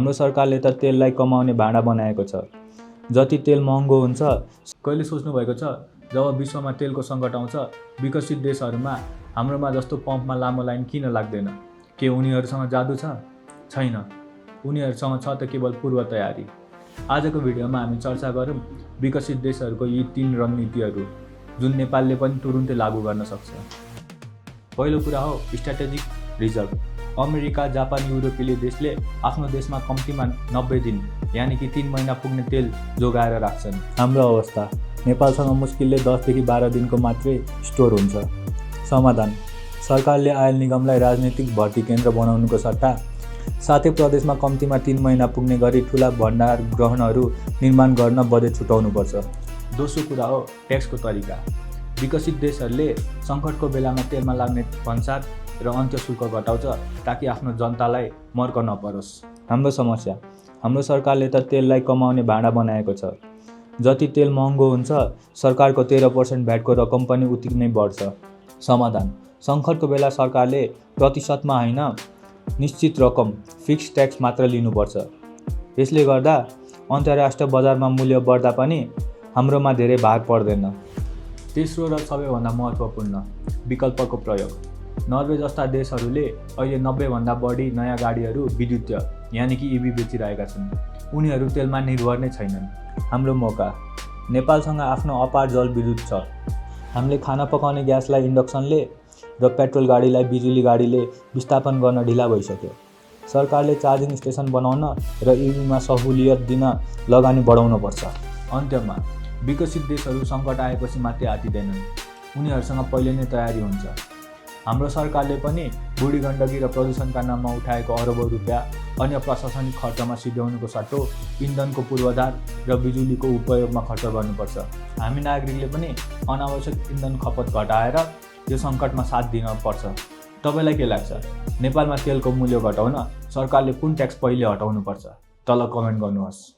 हाम्रो सरकारले त तेललाई कमाउने भाँडा बनाएको छ। जति तेल महँगो हुन्छ, कहिले सोच्नु भएको छ जब विश्वमा तेलको सङ्कट आउँछ, विकसित देशहरूमा हाम्रोमा जस्तो पम्पमा लामो लाइन किन लाग्दैन? के उनीहरूसँग जादु छ? छैन, उनीहरूसँग छ त केवल पूर्व तयारी। आजको भिडियोमा हामी चर्चा गरौँ विकसित देशहरूको यी 3 रणनीतिहरू जुन नेपालले पनि तुरुन्तै लागू गर्न सक्छ। पहिलो कुरा हो स्ट्र्याटेजिक रिजर्भ। अमेरिका, जापान, युरोपेली देशले आफ्नो देशमा कम्तीमा 90 दिन यानि कि 3 महिना पुग्ने तेल जोगाएर राख्छन्। हाम्रो अवस्था नेपालसँग मुस्किलले 10 देखि 12 दिनको मात्रै स्टोर हुन्छ। समाधान: सरकारले आयल निगमलाई राजनीतिक भर्ती केन्द्र बनाउनुको सट्टा साथै प्रदेशमा कम्तीमा 3 महिना पुग्ने गरी ठुला भण्डार ग्रहणहरू निर्माण गर्न बजेट छुटाउनुपर्छ। दोस्रो कुरा हो ट्याक्सको तरिका। विकसित देशहरूले सङ्कटको बेलामा तेलमा लाग्ने भन्सार र अन्त्य शुल्क घटाउँछ ताकि आफ्नो जनतालाई मर्क नपरोस्। हाम्रो समस्या: हाम्रो सरकारले त तेललाई कमाउने भाँडा बनाएको छ। जति तेल महँगो हुन्छ, सरकारको 13% भ्याटको रकम पनि उति नै बढ्छ। समाधान: सङ्कटको बेला सरकारले प्रतिशतमा होइन, निश्चित रकम फिक्स ट्याक्स मात्र लिनुपर्छ। यसले गर्दा अन्तर्राष्ट्रिय बजारमा मूल्य बढ्दा पनि हाम्रोमा धेरै भार पर्दैन। तेस्रो र सबैभन्दा महत्त्वपूर्ण विकल्पको प्रयोग। नर्वे जस्ता देशहरूले अहिले 90 भन्दा बढी नयाँ गाडीहरू विद्युतीय यानि कि इभी बेचिरहेका छन्। उनीहरू तेलमा निर्भर नै छैनन्। हाम्रो मौका: नेपालसँग आफ्नो अपार जलविद्युत छ। हामीले खाना पकाउने ग्यासलाई इन्डक्सनले र पेट्रोल गाडीलाई बिजुली गाडीले विस्थापन गर्न ढिला भइसक्यो। सरकारले चार्जिङ स्टेसन बनाउन र इभीमा सहुलियत दिन लगानी बढाउनुपर्छ। अन्त्यमा विकसित देशहरू सङ्कट आएपछि मात्रै आतिदैनन्, उनीहरूसँग पहिले नै तयारी हुन्छ। हाम्रो सरकारले पनि बुढी गण्डकी र प्रदूषणका नाममा उठाएको अरबौँ रुपियाँ अन्य प्रशासनिक खर्चमा सिध्याउनुको सट्टो इन्धनको पूर्वाधार र बिजुलीको उपयोगमा खर्च गर्नुपर्छ। हामी नागरिकले पनि अनावश्यक इन्धन खपत घटाएर यो सङ्कटमा साथ दिन पर्छ। तपाईँलाई के लाग्छ? नेपालमा तेलको मूल्य घटाउन सरकारले कुन ट्याक्स पहिले हटाउनुपर्छ? तल कमेन्ट गर्नुहोस्।